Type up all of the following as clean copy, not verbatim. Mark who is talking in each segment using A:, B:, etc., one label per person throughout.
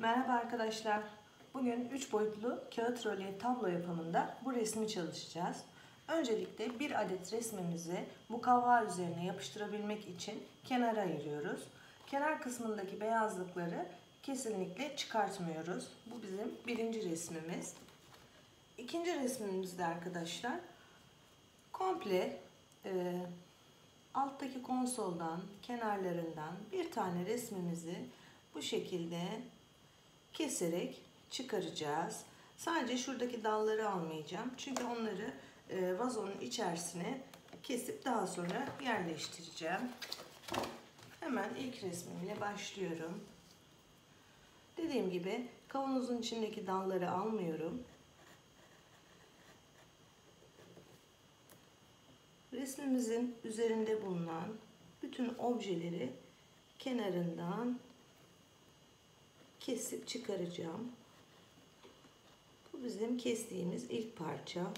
A: Merhaba arkadaşlar. Bugün 3 boyutlu kağıt rölyef tablo yapımında bu resmi çalışacağız. Öncelikle bir adet resmimizi mukavva üzerine yapıştırabilmek için kenara ayırıyoruz. Kenar kısmındaki beyazlıkları kesinlikle çıkartmıyoruz. Bu bizim birinci resmimiz. İkinci resmimizde arkadaşlar komple alttaki konsoldan, kenarlarından bir tane resmimizi bu şekilde keserek çıkaracağız. Sadece şuradaki dalları almayacağım. Çünkü onları vazonun içerisine kesip daha sonra yerleştireceğim. Hemen ilk resmimle başlıyorum. Dediğim gibi kavanozun içindeki dalları almıyorum. Resmimizin üzerinde bulunan bütün objeleri kenarından kesip çıkaracağım. Bu bizim kestiğimiz ilk parça.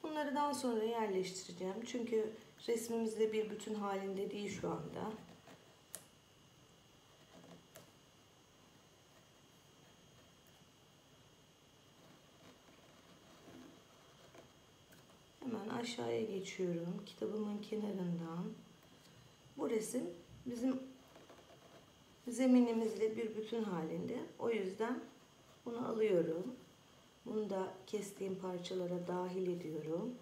A: Bunları daha sonra yerleştireceğim. Çünkü resmimizde bir bütün halinde değil şu anda. Hemen aşağıya geçiyorum. Kitabımın kenarından. Bu resim bizim zeminimizle bir bütün halinde. O yüzden bunu alıyorum. Bunu da kestiğim parçalara dahil ediyorum.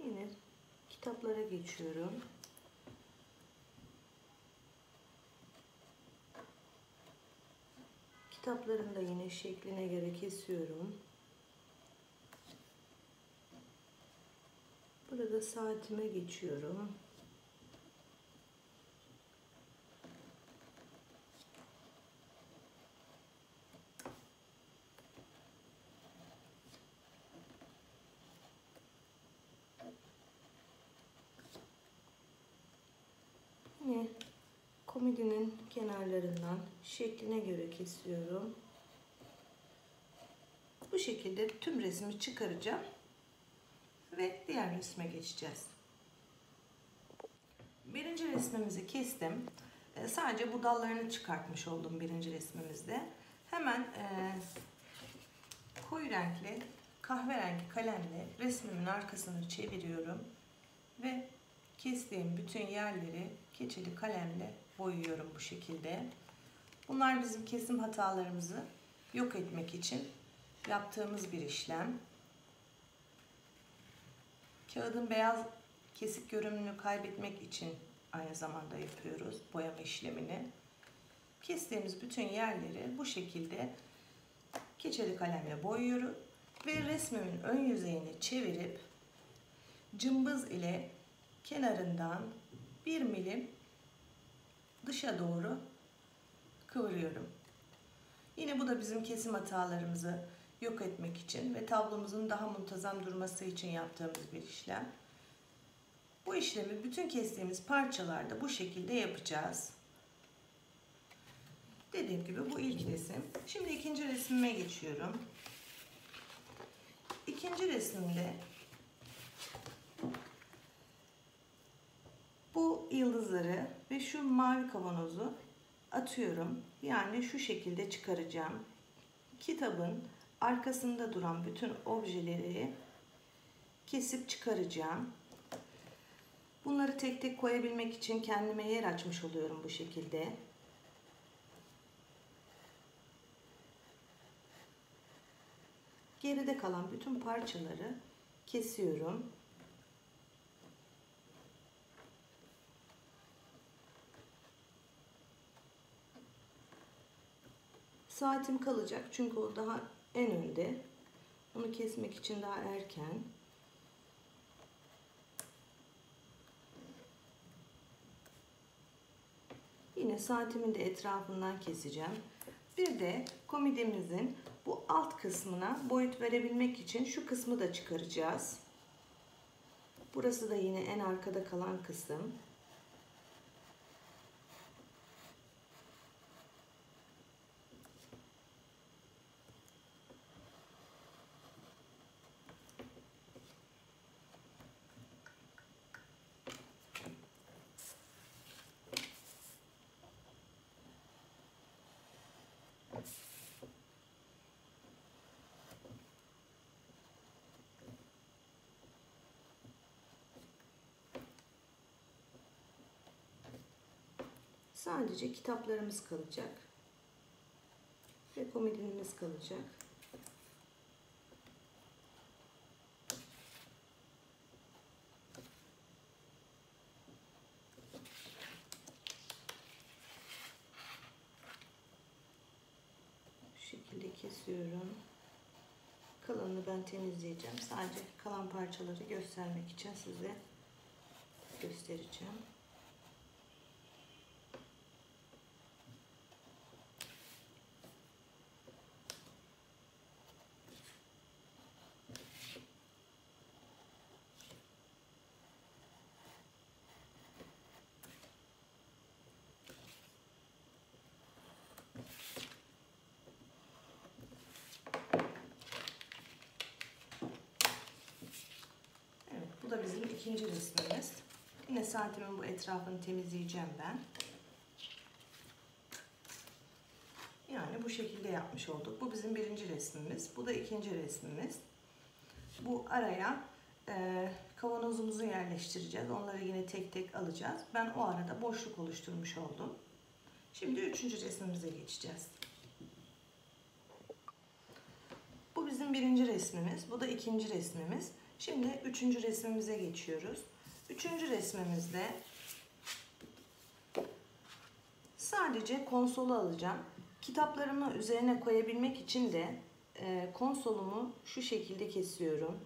A: Yine kitaplara geçiyorum. Kitapların da yine şekline göre kesiyorum. Burada saatime geçiyorum. Yine komodinin kenarlarından şekline göre kesiyorum. Bu şekilde tüm resmi çıkaracağım ve diğer resme geçeceğiz. Birinci resmimizi kestim. Sadece bu dallarını çıkartmış oldum birinci resmimizde. Hemen koyu renkli, kahverengi kalemle resmimin arkasını çeviriyorum ve kestiğim bütün yerleri keçeli kalemle boyuyorum bu şekilde. Bunlar bizim kesim hatalarımızı yok etmek için yaptığımız bir işlem. Kağıdın beyaz kesik görünümünü kaybetmek için aynı zamanda yapıyoruz boyama işlemini. Kestiğimiz bütün yerleri bu şekilde keçeli kalemle boyuyorum ve resmimin ön yüzeyini çevirip cımbız ile kenarından 1 milim dışa doğru kıvırıyorum. Yine bu da bizim kesim hatalarımızı yok etmek için ve tablomuzun daha muntazam durması için yaptığımız bir işlem. Bu işlemi bütün kestiğimiz parçalarda bu şekilde yapacağız. Dediğim gibi bu ilk resim. Şimdi ikinci resmime geçiyorum. İkinci resimde bu yıldızları ve şu mavi kavanozu atıyorum. Yani şu şekilde çıkaracağım. Kitabın arkasında duran bütün objeleri kesip çıkaracağım. Bunları tek tek koyabilmek için kendime yer açmış oluyorum bu şekilde. Geride kalan bütün parçaları kesiyorum. Saatim kalacak çünkü o daha en önde. Onu kesmek için daha erken. Yine saatimin de etrafından keseceğim. Bir de komodimizin bu alt kısmına boyut verebilmek için şu kısmı da çıkaracağız. Burası da yine en arkada kalan kısım. Sadece kitaplarımız kalacak ve komodinimiz kalacak. Şu şekilde kesiyorum. Kalanını ben temizleyeceğim. Sadece kalan parçaları göstermek için size göstereceğim. Bu da bizim ikinci resmimiz. Yine saatimin bu etrafını temizleyeceğim ben. Yani bu şekilde yapmış olduk. Bu bizim birinci resmimiz. Bu da ikinci resmimiz. Bu araya kavanozumuzu yerleştireceğiz. Onları yine tek tek alacağız. Ben o arada boşluk oluşturmuş oldum. Şimdi üçüncü resmimize geçeceğiz. Bu bizim birinci resmimiz. Bu da ikinci resmimiz. Şimdi üçüncü resmimize geçiyoruz. Üçüncü resmimizde sadece konsolu alacağım. Kitaplarımı üzerine koyabilmek için de konsolumu şu şekilde kesiyorum.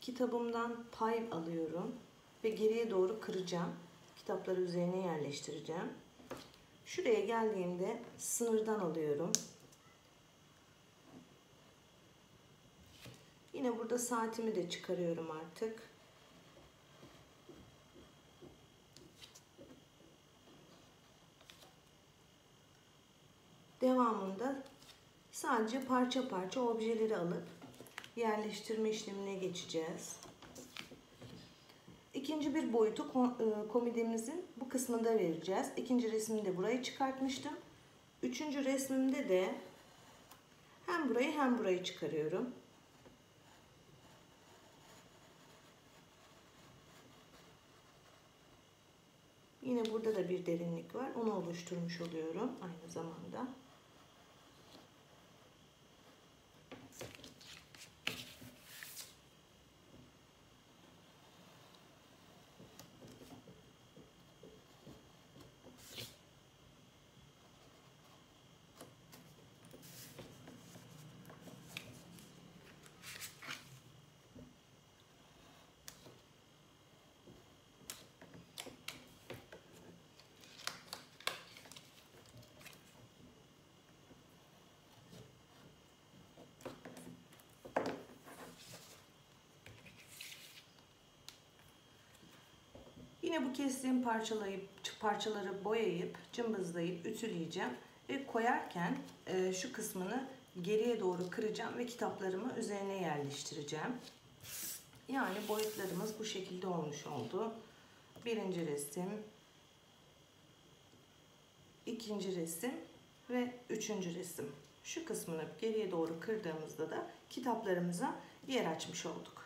A: Kitabımdan pay alıyorum ve geriye doğru kıracağım. Kitapları üzerine yerleştireceğim. Şuraya geldiğimde sınırdan alıyorum. Yine burada saatimi de çıkarıyorum artık. Devamında sadece parça parça objeleri alıp yerleştirme işlemine geçeceğiz. İkinci bir boyutu komodimizin bu kısmında vereceğiz. İkinci resmimde burayı çıkartmıştım. Üçüncü resmimde de hem burayı hem burayı çıkarıyorum. Yine burada da bir derinlik var. Onu oluşturmuş oluyorum aynı zamanda. Yine bu kestiğim parçaları boyayıp, cımbızlayıp, ütüleyeceğim. Ve koyarken şu kısmını geriye doğru kıracağım ve kitaplarımı üzerine yerleştireceğim. Yani boyutlarımız bu şekilde olmuş oldu. Birinci resim, ikinci resim ve üçüncü resim. Şu kısmını geriye doğru kırdığımızda da kitaplarımıza yer açmış olduk.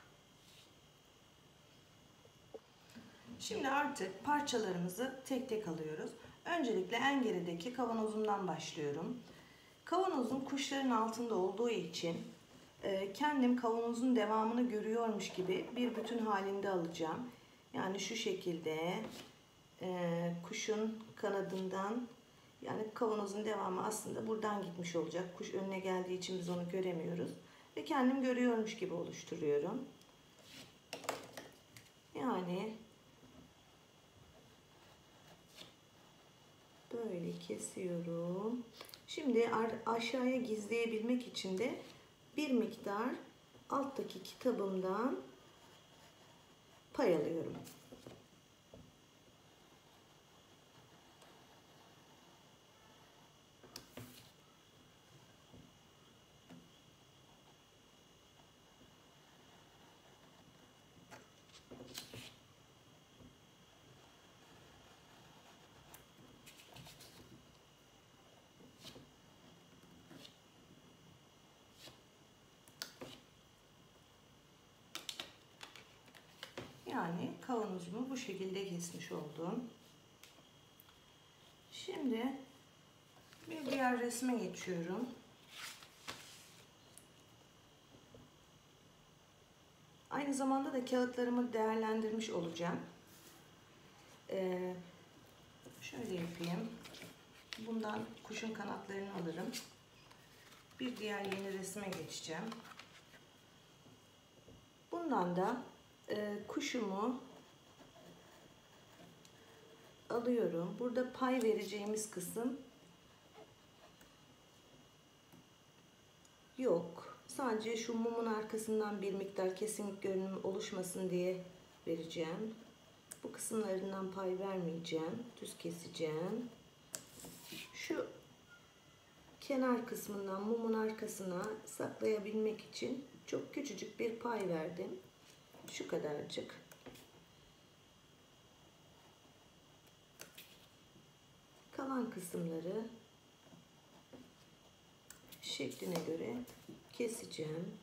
A: Şimdi artık parçalarımızı tek tek alıyoruz. Öncelikle en gerideki kavanozumdan başlıyorum. Kavanozum kuşların altında olduğu için kendim kavanozun devamını görüyormuş gibi bir bütün halinde alacağım. Yani şu şekilde kuşun kanadından, yani kavanozun devamı aslında buradan gitmiş olacak. Kuş önüne geldiği için biz onu göremiyoruz. Ve kendim görüyormuş gibi oluşturuyorum. Yani böyle kesiyorum. Şimdi aşağıya gizleyebilmek için de bir miktar alttaki kitabımdan pay alıyorum. Yani kavanozumu bu şekilde kesmiş oldum. Şimdi bir diğer resme geçiyorum. Aynı zamanda da kağıtlarımı değerlendirmiş olacağım. Şöyle yapayım. Bundan kuşun kanatlarını alırım. Bir diğer yeni resme geçeceğim. Bundan da kuşumu alıyorum. Burada pay vereceğimiz kısım yok. Sadece şu mumun arkasından bir miktar kesinlik görünümü oluşmasın diye vereceğim. Bu kısımlarından pay vermeyeceğim. Düz keseceğim. Şu kenar kısmından mumun arkasına saklayabilmek için çok küçücük bir pay verdim. Şu kadarcık. Kalan kısımları şekline göre keseceğim.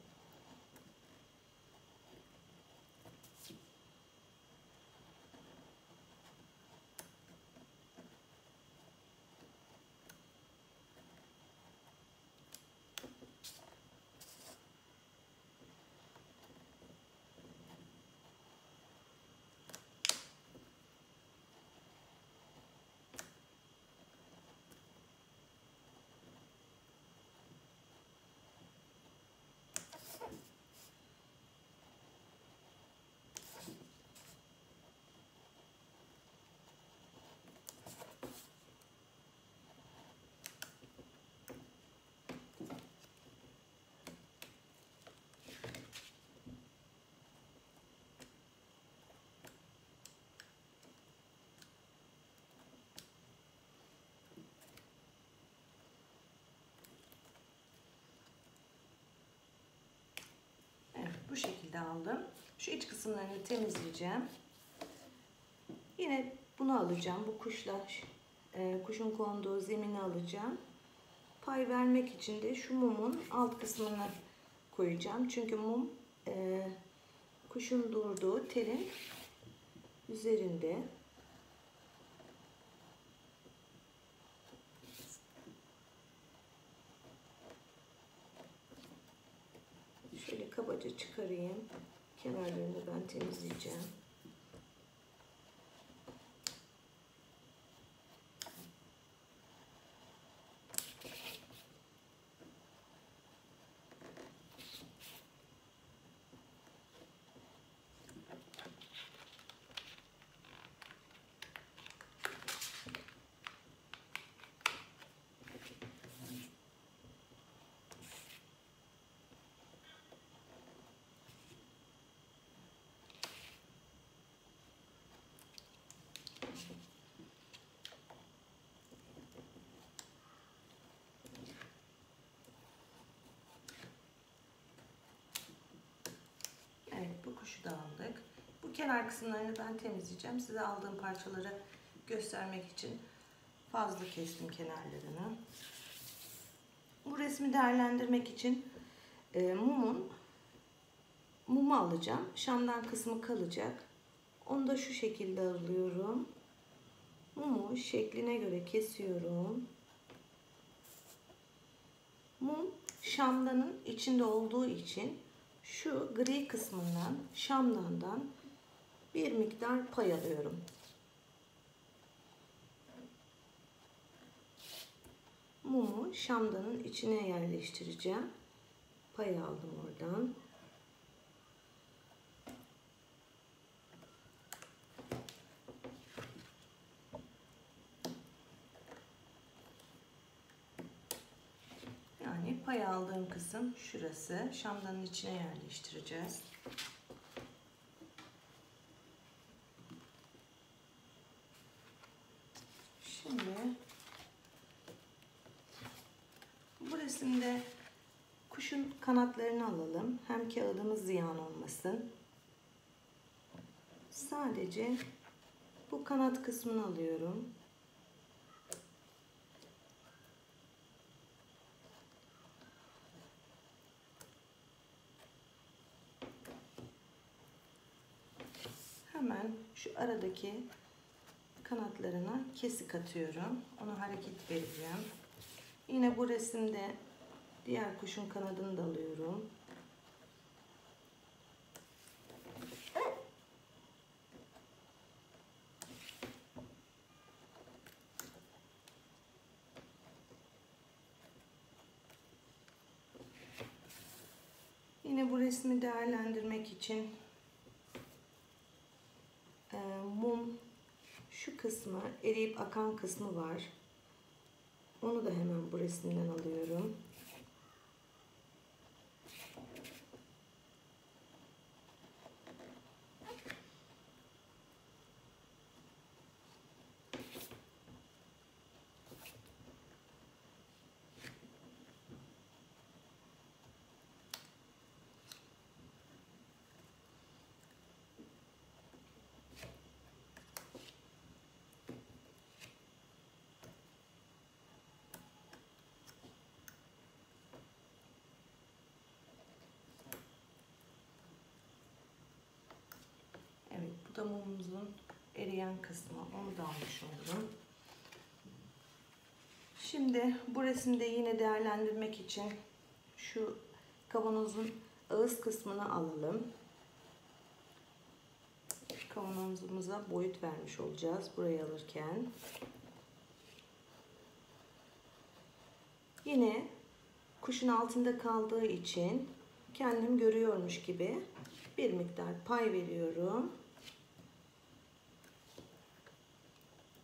A: Bu şekilde aldım. Şu iç kısımlarını temizleyeceğim. Yine bunu alacağım. Bu kuşun konduğu zemini alacağım. Pay vermek için de şu mumun alt kısmını koyacağım. Çünkü mum kuşun durduğu telin üzerinde. Şöyle kabaca çıkarayım. Kenarlarını ben temizleyeceğim. Bu kuşu da aldık. Bu kenar kısımlarını ben temizleyeceğim. Size aldığım parçaları göstermek için fazla kestim kenarlarını. Bu resmi değerlendirmek için mumu alacağım. Şamdan kısmı kalacak. Onu da şu şekilde alıyorum. Mumu şekline göre kesiyorum. Mum şamdanın içinde olduğu için şu gri kısmından, şamdandan bir miktar pay alıyorum. Mumu şamdanın içine yerleştireceğim. Pay aldım oradan. pay aldığım kısım şurası. Şamdanın içine yerleştireceğiz. Şimdi bu resimde kuşun kanatlarını alalım. Hem kağıdımız ziyan olmasın. Sadece bu kanat kısmını alıyorum. Hemen şu aradaki kanatlarına kesik atıyorum. Ona hareket vereceğim. Yine bu resimde diğer kuşun kanadını da alıyorum. Yine bu resmi değerlendirmek için mum şu kısmı, eriyip akan kısmı var. Onu da hemen bu resimden alıyorum. Evet, bu da mumumuzun eriyen kısmı. Onu da almış oldum. Şimdi bu resimde yine değerlendirmek için şu kavanozun ağız kısmını alalım. Kavanozumuza boyut vermiş olacağız burayı alırken. Yine kuşun altında kaldığı için kendim görüyormuş gibi bir miktar pay veriyorum.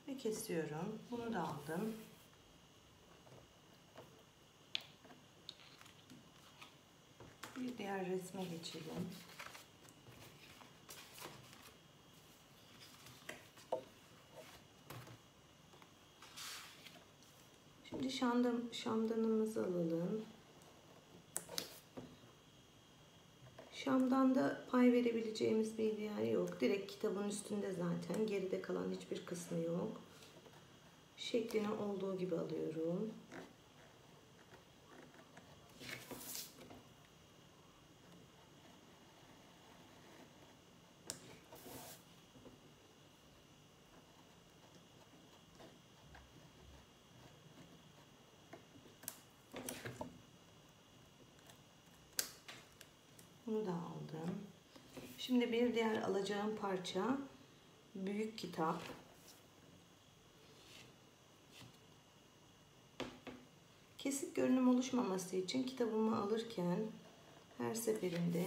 A: Ve kesiyorum. Bunu da aldım. Bir diğer resme geçelim. Şimdi şamdanımızı alalım. Şamdanda pay verebileceğimiz bir yer yok. Direkt kitabın üstünde zaten. Geride kalan hiçbir kısmı yok. Şeklini olduğu gibi alıyorum. Bunu da aldım. Şimdi bir diğer alacağım parça büyük kitap. Kesik görünüm oluşmaması için kitabımı alırken her seferinde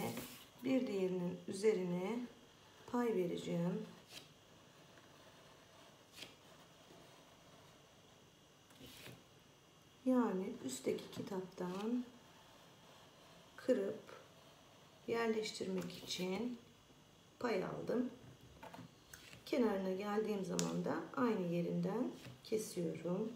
A: bir diğerinin üzerine pay vereceğim. Yani üstteki kitaptan kırıp yerleştirmek için pay aldım. Kenarına geldiğim zaman da aynı yerinden kesiyorum.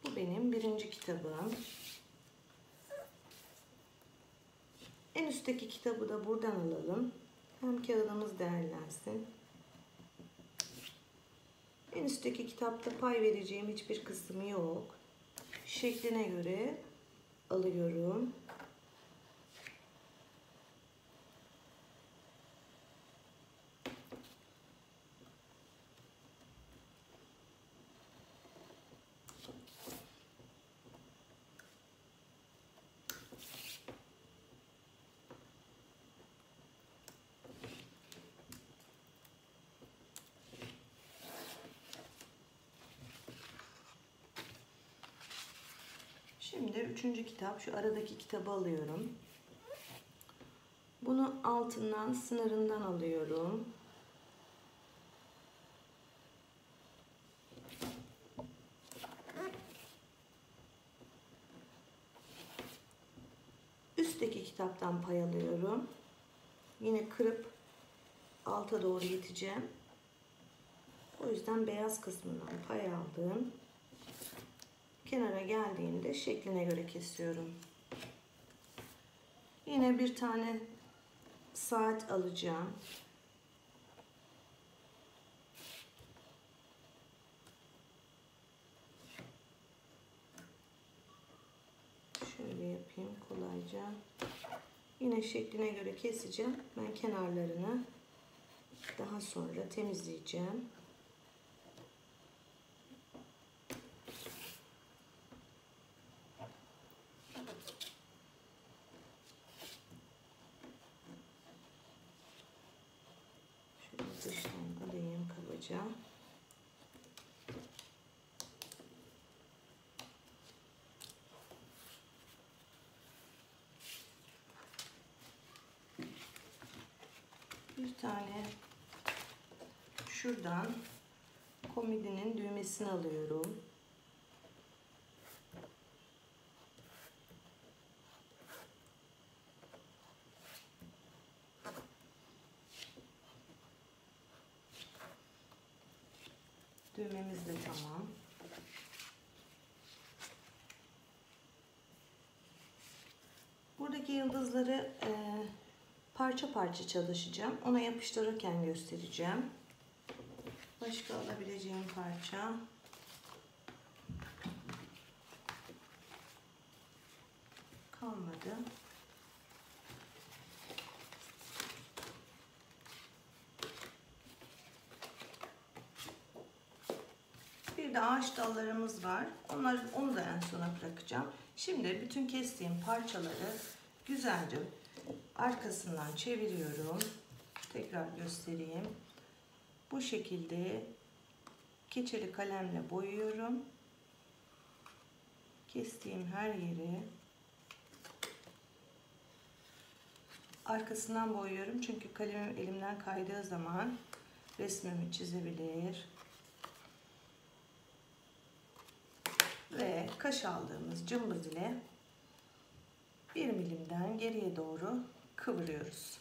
A: Bu benim birinci kitabım. En üstteki kitabı da buradan alalım. Hem kağıdımız değerlensin. En üstteki kitapta pay vereceğim hiçbir kısmı yok. Şekline göre alıyorum. Şimdi üçüncü kitap, şu aradaki kitabı alıyorum. Bunu altından, sınırından alıyorum. kitaptan pay alıyorum. Yine kırıp alta doğru iteceğim. O yüzden beyaz kısmından pay aldım. Kenara geldiğinde şekline göre kesiyorum. Yine bir tane saat alacağım. Şöyle yapayım kolayca. Yine şekline göre keseceğim. Ben kenarlarını daha sonra temizleyeceğim. Şöyle dıştan alayım kabaca. Bir tane şuradan komodinin düğmesini alıyorum. Düğmemiz de tamam. Buradaki yıldızları parça parça çalışacağım. Ona yapıştırırken göstereceğim. Başka alabileceğim parça. Kalmadı. Bir de ağaç dallarımız var. Onu da en sona bırakacağım. Şimdi bütün kestiğim parçaları güzelce arkasından çeviriyorum. Tekrar göstereyim. Bu şekilde keçeli kalemle boyuyorum. Kestiğim her yeri arkasından boyuyorum. Çünkü kalemim elimden kaydığı zaman resmimi çizebilir. Ve kaş aldığımız cımbız ile 1 milimden geriye doğru kıvırıyoruz.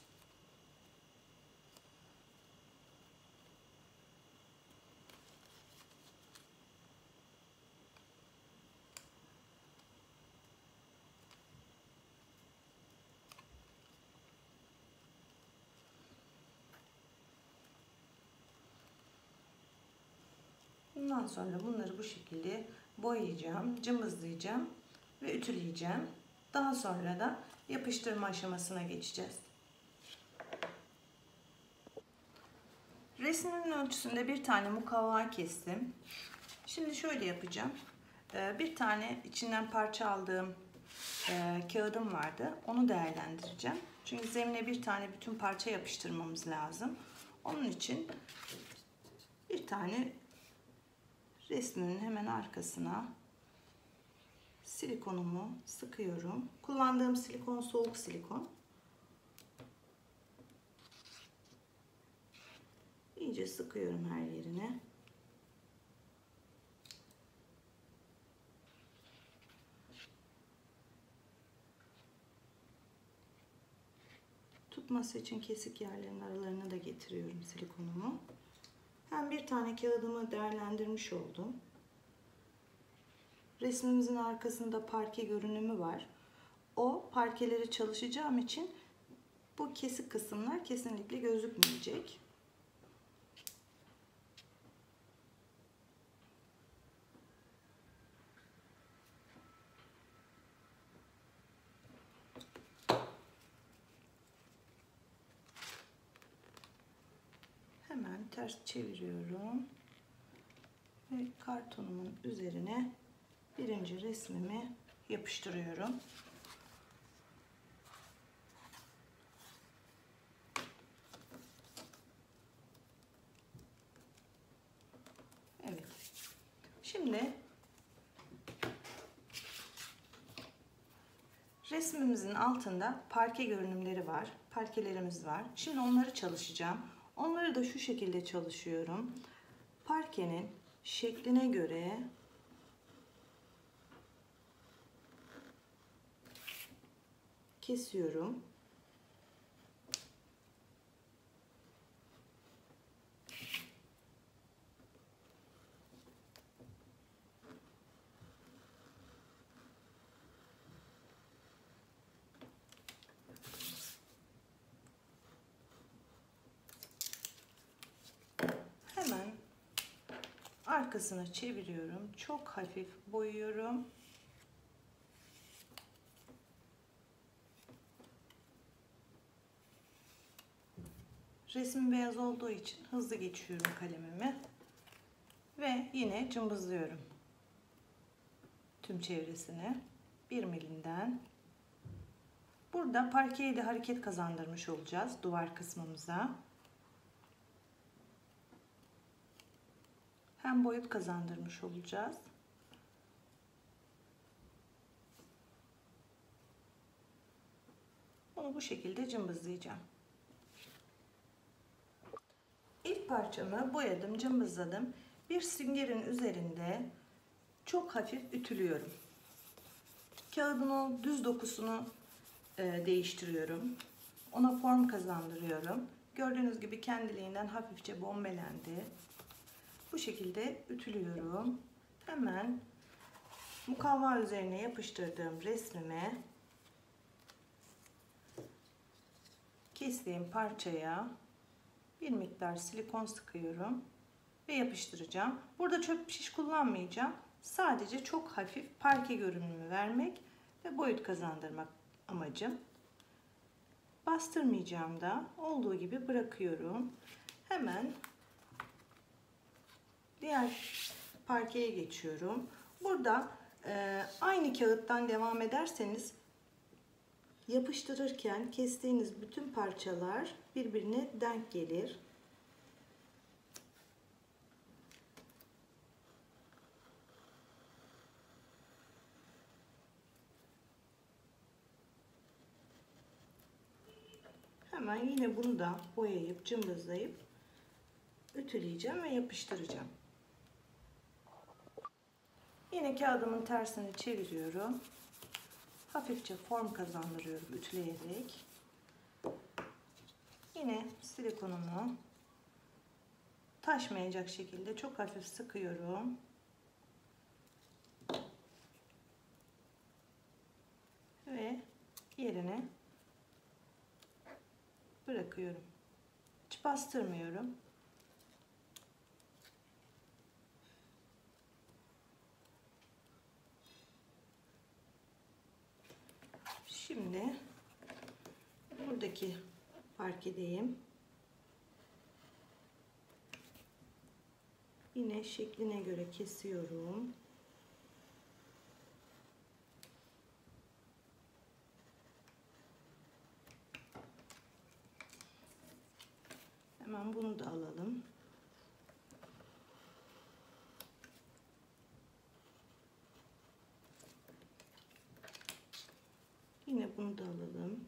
A: Bundan sonra bunları bu şekilde boyayacağım, cımbızlayacağım ve ütüleyeceğim. Daha sonra da yapıştırma aşamasına geçeceğiz. Resmimin ölçüsünde bir tane mukavva kestim. Şimdi şöyle yapacağım. Bir tane içinden parça aldığım kağıdım vardı. Onu değerlendireceğim. Çünkü zemine bir tane bütün parça yapıştırmamız lazım. Onun için bir tane resmimin hemen arkasına silikonumu sıkıyorum. Kullandığım silikon soğuk silikon. İyice sıkıyorum her yerine. Tutması için kesik yerlerin aralarına da getiriyorum silikonumu. Hem bir tane kağıdımı değerlendirmiş oldum. Resmimizin arkasında parke görünümü var. O parkeleri çalışacağım için bu kesik kısımlar kesinlikle gözükmeyecek. Hemen ters çeviriyorum ve kartonumun üzerine birinci resmimi yapıştırıyorum. Evet. Şimdi resmimizin altında parke görünümleri var. Parkelerimiz var. Şimdi onları çalışacağım. Onları da şu şekilde çalışıyorum. Parkenin şekline göre kesiyorum. Hemen arkasına çeviriyorum. Çok hafif boyuyorum. Resim beyaz olduğu için hızlı geçiyorum kalemimi. Ve yine cımbızlıyorum. Tüm çevresini 1 milimden. Burada parkeyle de hareket kazandırmış olacağız duvar kısmımıza. Hem boyut kazandırmış olacağız. Bunu bu şekilde cımbızlayacağım. İlk parçamı boyadım, cımbızladım. Bir süngerin üzerinde çok hafif ütülüyorum. Kağıdın o düz dokusunu değiştiriyorum. Ona form kazandırıyorum. Gördüğünüz gibi kendiliğinden hafifçe bombelendi. Bu şekilde ütülüyorum. Hemen mukavva üzerine yapıştırdığım resmime kestiğim parçaya bir miktar silikon sıkıyorum ve yapıştıracağım. Burada çöp şiş kullanmayacağım. Sadece çok hafif parke görünümü vermek ve boyut kazandırmak amacım. Bastırmayacağım da, olduğu gibi bırakıyorum. Hemen diğer parkeye geçiyorum. Burada aynı kağıttan devam ederseniz yapıştırırken kestiğiniz bütün parçalar birbirine denk gelir. Hemen yine bunu da boyayıp cımbızlayıp ütüleyeceğim ve yapıştıracağım. Yine kağıdımın tersini çeviriyorum. Hafifçe form kazandırıyorum ütüleyerek. Yine silikonumu taşmayacak şekilde çok hafif sıkıyorum. Ve yerine bırakıyorum. Hiç bastırmıyorum. Şimdi buradaki parkedeyim. Yine şekline göre kesiyorum. Hemen bunu da alalım. Yine bunu da alalım.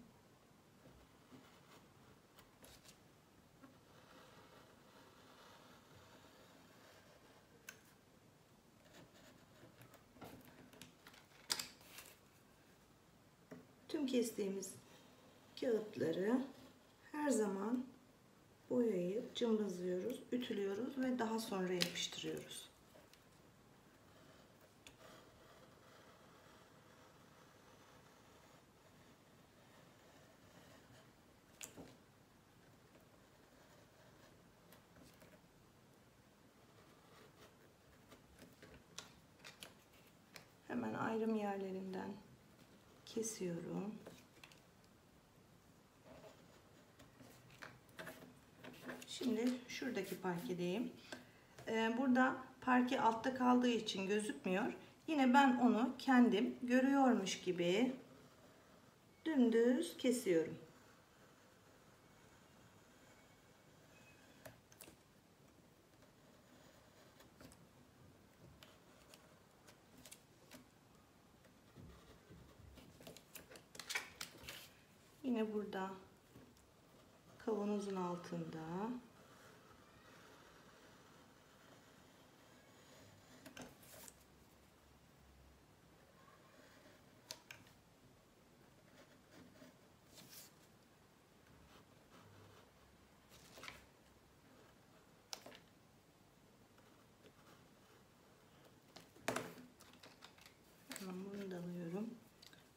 A: Tüm kestiğimiz kağıtları her zaman boyayıp cımbızlıyoruz, ütülüyoruz ve daha sonra yapıştırıyoruz. Hemen ayrım yerlerinden kesiyorum. Şimdi şuradaki parkedeyim. Burada parke altta kaldığı için gözükmüyor. Yine ben onu kendim görüyormuş gibi dümdüz kesiyorum. Yine burada kavanozun altında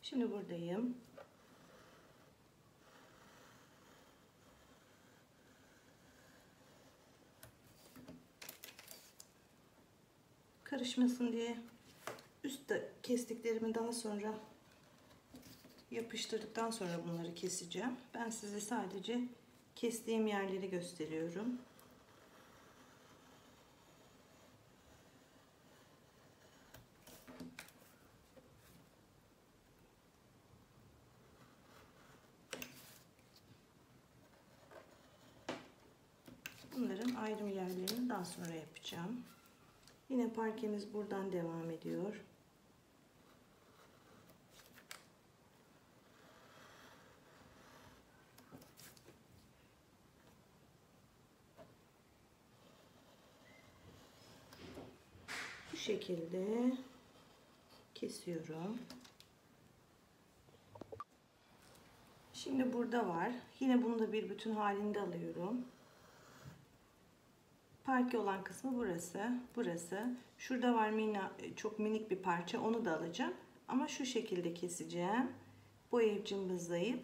A: Şimdi buradayım. Karışmasın diye üstte kestiklerimi daha sonra yapıştırdıktan sonra bunları keseceğim. Ben size sadece kestiğim yerleri gösteriyorum. Bunların ayrım yerlerini daha sonra yapacağım. Yine parkemiz buradan devam ediyor. Bu şekilde kesiyorum. Şimdi burada var. Yine bunu da bir bütün halinde alıyorum. Parke olan kısmı burası. Burası. Şurada var çok minik bir parça. Onu da alacağım. Ama şu şekilde keseceğim. Boyayıp cımbızlayıp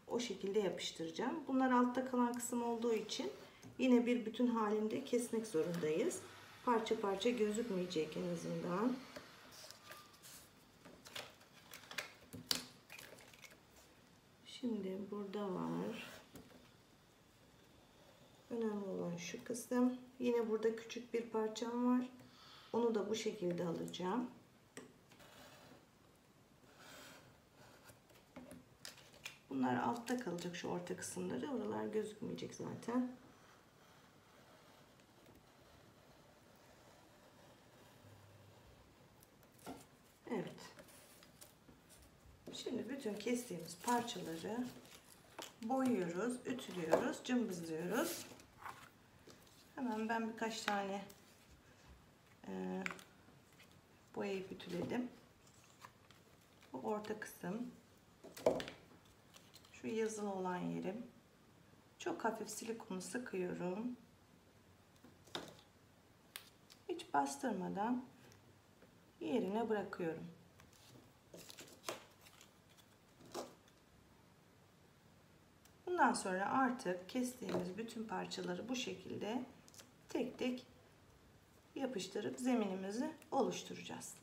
A: o şekilde yapıştıracağım. Bunlar altta kalan kısım olduğu için yine bir bütün halinde kesmek zorundayız. Parça parça gözükmeyecek en azından. Şimdi burada var. Önemli olan şu kısım. Yine burada küçük bir parçam var. Onu da bu şekilde alacağım. Bunlar altta kalacak, şu orta kısımları. Oralar gözükmeyecek zaten. Evet. Şimdi bütün kestiğimiz parçaları boyuyoruz, ütülüyoruz, cımbızlıyoruz. Hemen ben birkaç tane boyayıp ütüledim. Bu orta kısım. Şu yazılı olan yerim. Çok hafif silikonu sıkıyorum. Hiç bastırmadan yerine bırakıyorum. Bundan sonra artık kestiğimiz bütün parçaları bu şekilde tek tek yapıştırıp zeminimizi oluşturacağız.